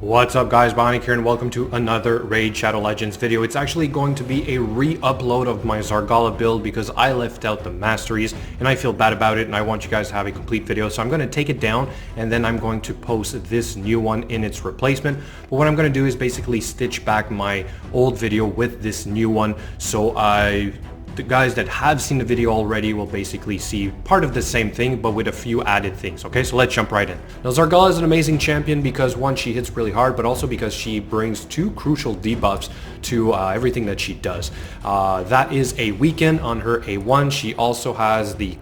What's up guys, Bionic here and welcome to another Raid Shadow Legends video. It's actually going to be a re-upload of my Zargala build because I left out the Masteries and I feel bad about it and I want you guys to have a complete video. So I'm going to take it down and then I'm going to post this new one in its replacement. But what I'm going to do is basically stitch back my old video with this new one. So the guys that have seen the video already will basically see part of the same thing but with a few added things. Okay, so let's jump right in. Now Zargala is an amazing champion because one, she hits really hard, but also because she brings two crucial debuffs to everything that she does. That is a weaken on her A1. She also has the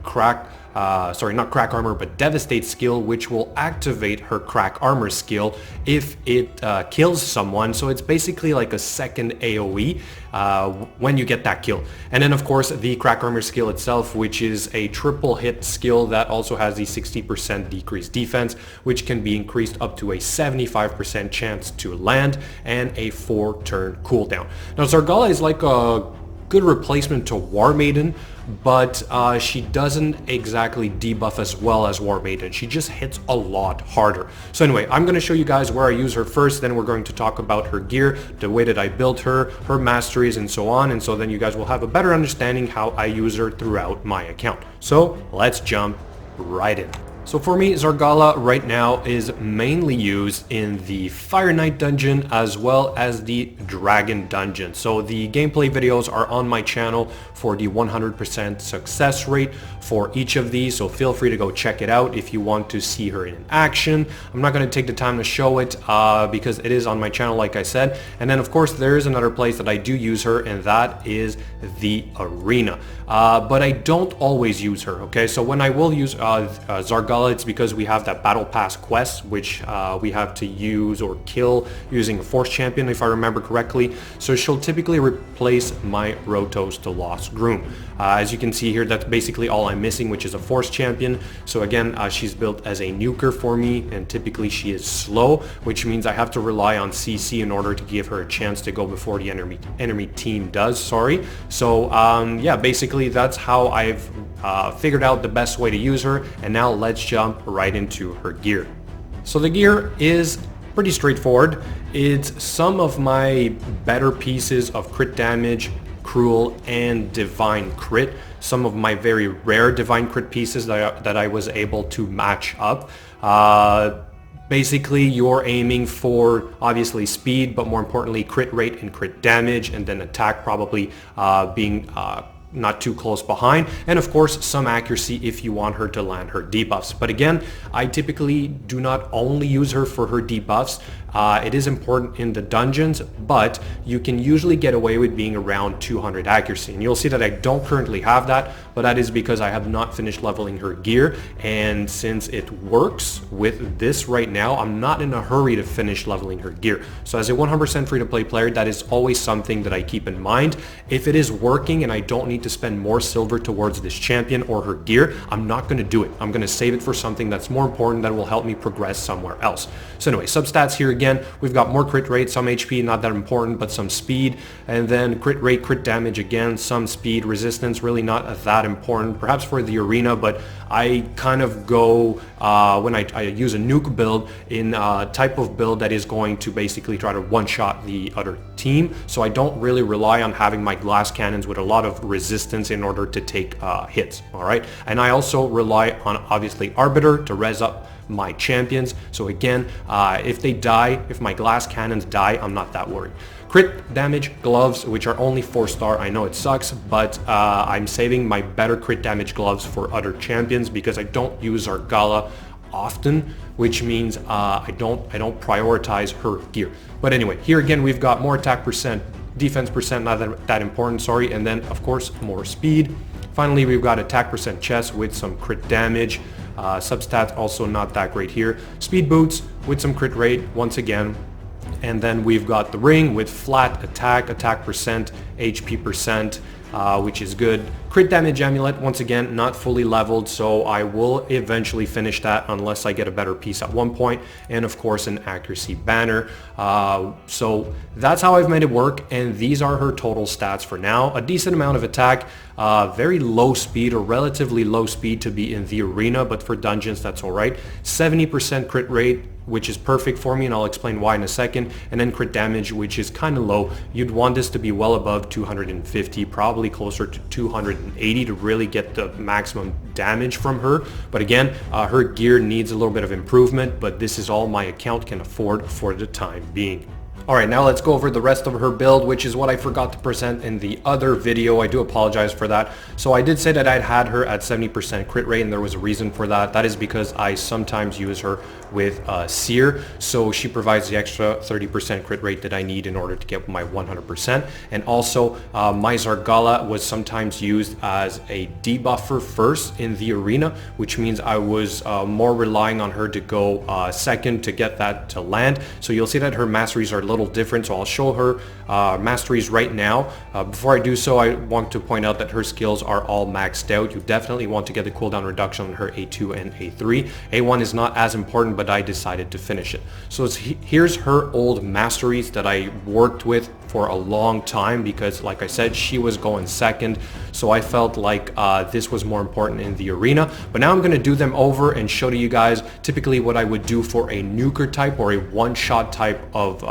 not crack armor, but devastate skill, which will activate her crack armor skill if it kills someone. So it's basically like a second AoE when you get that kill. And then of course the crack armor skill itself, which is a triple hit skill that also has the 60% decreased defense, which can be increased up to a 75% chance to land and a 4-turn cooldown. Now Zargala is like a good replacement to War Maiden, but she doesn't exactly debuff as well as War Maiden. She just hits a lot harder. So anyway, I'm going to show you guys where I use her first, then we're going to talk about her gear, the way that I built her, her masteries, and so on, and so then you guys will have a better understanding how I use her throughout my account. So let's jump right in. So for me, Zargala right now is mainly used in the Fire Knight dungeon as well as the Dragon dungeon. So the gameplay videos are on my channel for the 100% success rate for each of these. So feel free to go check it out if you want to see her in action. I'm not going to take the time to show it because it is on my channel, like I said. And then of course there is another place that I do use her, and that is the arena. But I don't always use her, okay? So when I will use Zargala, it's because we have that battle pass quest, which we have to use or kill using a force champion, if I remember correctly. So she'll typically replace my Rotos to Lost Groom. As you can see here, that's basically all I'm missing, which is a force champion. So again, she's built as a nuker for me, and typically she is slow, which means I have to rely on CC in order to give her a chance to go before the enemy team does, sorry. So yeah, basically that's how I've figured out the best way to use her, and now let's jump right into her gear. So the gear is pretty straightforward. It's some of my better pieces of crit damage, cruel, and divine crit. Some of my very rare divine crit pieces that I was able to match up. Basically, you're aiming for obviously speed, but more importantly crit rate and crit damage, and then attack probably being not too close behind, and of course some accuracy if you want her to land her debuffs. But again, I typically do not only use her for her debuffs. It is important in the dungeons, but you can usually get away with being around 200 accuracy, and you'll see that I don't currently have that, but that is because I have not finished leveling her gear, and since it works with this right now, I'm not in a hurry to finish leveling her gear. So as a 100% free-to-play player, that is always something that I keep in mind. If it is working and I don't need to spend more silver towards this champion or her gear, I'm not going to do it. I'm going to save it for something that's more important that will help me progress somewhere else. So anyway, substats here again, we've got more crit rate, some HP, not that important, but some speed, and then crit rate, crit damage again, some speed, resistance, really not that important, perhaps for the arena, but I kind of go, when I use a nuke build, in a type of build that is going to basically try to one-shot the other team, so I don't really rely on having my glass cannons with a lot of resistance in order to take hits, alright? And I also rely on, obviously, Arbiter to res up my champions. So again, if they die, if my glass cannons die, I'm not that worried. Crit damage gloves, which are only 4-star. I know it sucks, but I'm saving my better crit damage gloves for other champions because I don't use Zargala often, which means I don't prioritize her gear. But anyway, here again we've got more attack percent, defense percent, not that important, sorry, and then of course more speed. Finally, we've got attack percent chest with some crit damage. Substats also not that great here. Speed boots with some crit rate once again. And then we've got the ring with flat attack percent, HP percent, which is good. Crit damage amulet, once again, not fully leveled, so I will eventually finish that unless I get a better piece at one point. And of course, an accuracy banner. So that's how I've made it work, and these are her total stats for now. A decent amount of attack, very low speed, or relatively low speed to be in the arena, but for dungeons, that's all right. 70% crit rate, which is perfect for me, and I'll explain why in a second. And then crit damage, which is kind of low. You'd want this to be well above 250, probably closer to 280 to really get the maximum damage from her. But again, her gear needs a little bit of improvement, but this is all my account can afford for the time being. Alright, now let's go over the rest of her build, which is what I forgot to present in the other video. I do apologize for that. So I did say that I'd had her at 70% crit rate, and there was a reason for that. That is because I sometimes use her with Seer, so she provides the extra 30% crit rate that I need in order to get my 100%. And also, my Zargala was sometimes used as a debuffer first in the arena, which means I was more relying on her to go second to get that to land. So you'll see that her masteries are a little different, so I'll show her masteries right now. Before I do so, I want to point out that her skills are all maxed out. You definitely want to get the cooldown reduction on her A2 and A3. A1 is not as important, but I decided to finish it. So here's her old masteries that I worked with for a long time, because like I said, she was going second, so I felt like this was more important in the arena. But now I'm going to do them over and show to you guys typically what I would do for a nuker type or a one-shot type of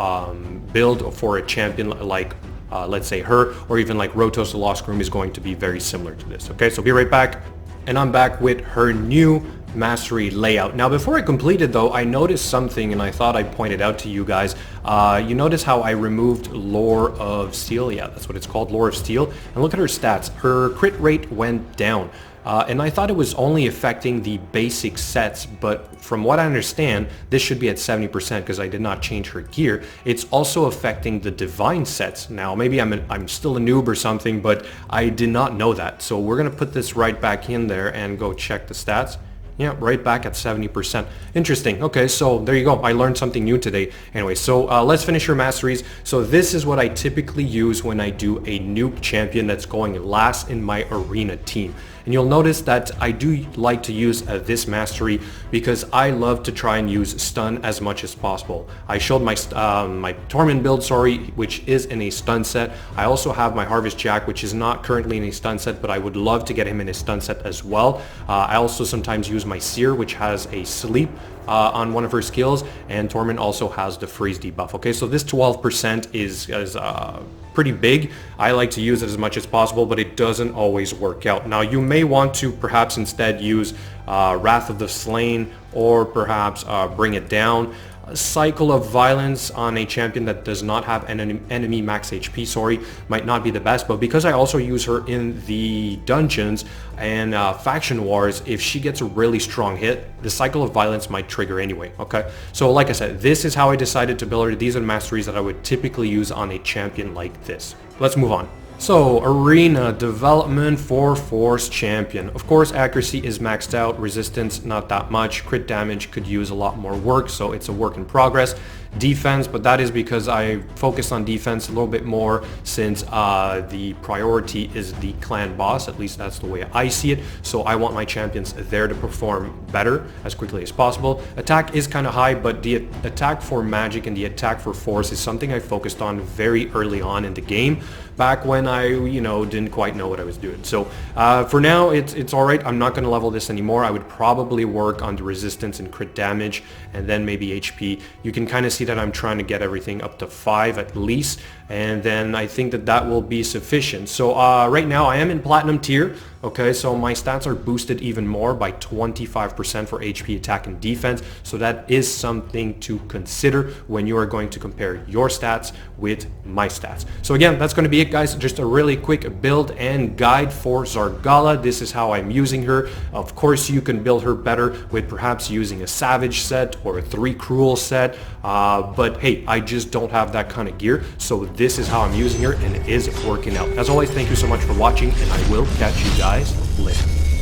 build for a champion like let's say her, or even like Rotos the Lost Groom is going to be very similar to this. Okay, so be right back, and I'm back with her new mastery layout. Now before I completed though, I noticed something, and I thought I'd point it out to you guys. You notice how I removed Lore of Steel? Yeah, that's what it's called, Lore of Steel. And look at her stats. Her crit rate went down. And I thought it was only affecting the basic sets, but from what I understand, this should be at 70% because I did not change her gear. It's also affecting the divine sets. Now, maybe I'm still a noob or something, but I did not know that. So we're going to put this right back in there and go check the stats. Yeah, right back at 70%. Interesting. Okay, so there you go. I learned something new today. Anyway, so let's finish your masteries. So this is what I typically use when I do a nuke champion that's going last in my arena team. And you'll notice that I do like to use this mastery because I love to try and use stun as much as possible. I showed my my Torment build, which is in a stun set. I also have my Harvest Jack, which is not currently in a stun set, but I would love to get him in a stun set as well. I also sometimes use my Seer, which has a sleep on one of her skills, and Torment also has the freeze debuff. Okay, so this 12% is pretty big. I like to use it as much as possible, but it doesn't always work out. Now you may want to perhaps instead use Wrath of the Slain, or perhaps Bring It Down. A Cycle of Violence on a champion that does not have an enemy max HP, might not be the best, but because I also use her in the dungeons and faction wars, if she gets a really strong hit, the Cycle of Violence might trigger anyway. Okay, so like I said, this is how I decided to build her. These are the masteries that I would typically use on a champion like this. Let's move on. So, arena development for Force Champion. Of course, accuracy is maxed out, resistance not that much, crit damage could use a lot more work, so it's a work in progress. Defense, but that is because I focus on defense a little bit more since the priority is the clan boss, at least that's the way I see it, so I want my champions there to perform better as quickly as possible. Attack is kind of high, but the attack for magic and the attack for force is something I focused on very early on in the game, back when I, didn't quite know what I was doing. So for now, it's alright. I'm not going to level this anymore. I would probably work on the resistance and crit damage, and then maybe HP. You can kind of see that I'm trying to get everything up to 5 at least, and then I think that will be sufficient. So right now I am in platinum tier. Okay, so my stats are boosted even more by 25% for HP, attack, and defense. So that is something to consider when you are going to compare your stats with my stats. So again, that's going to be it, guys. Just a really quick build and guide for Zargala. This is how I'm using her. Of course, you can build her better with perhaps using a Savage set or a 3 Cruel set. But hey, I just don't have that kind of gear. So this is how I'm using her, and it is working out. As always, thank you so much for watching, and I will catch you guys later.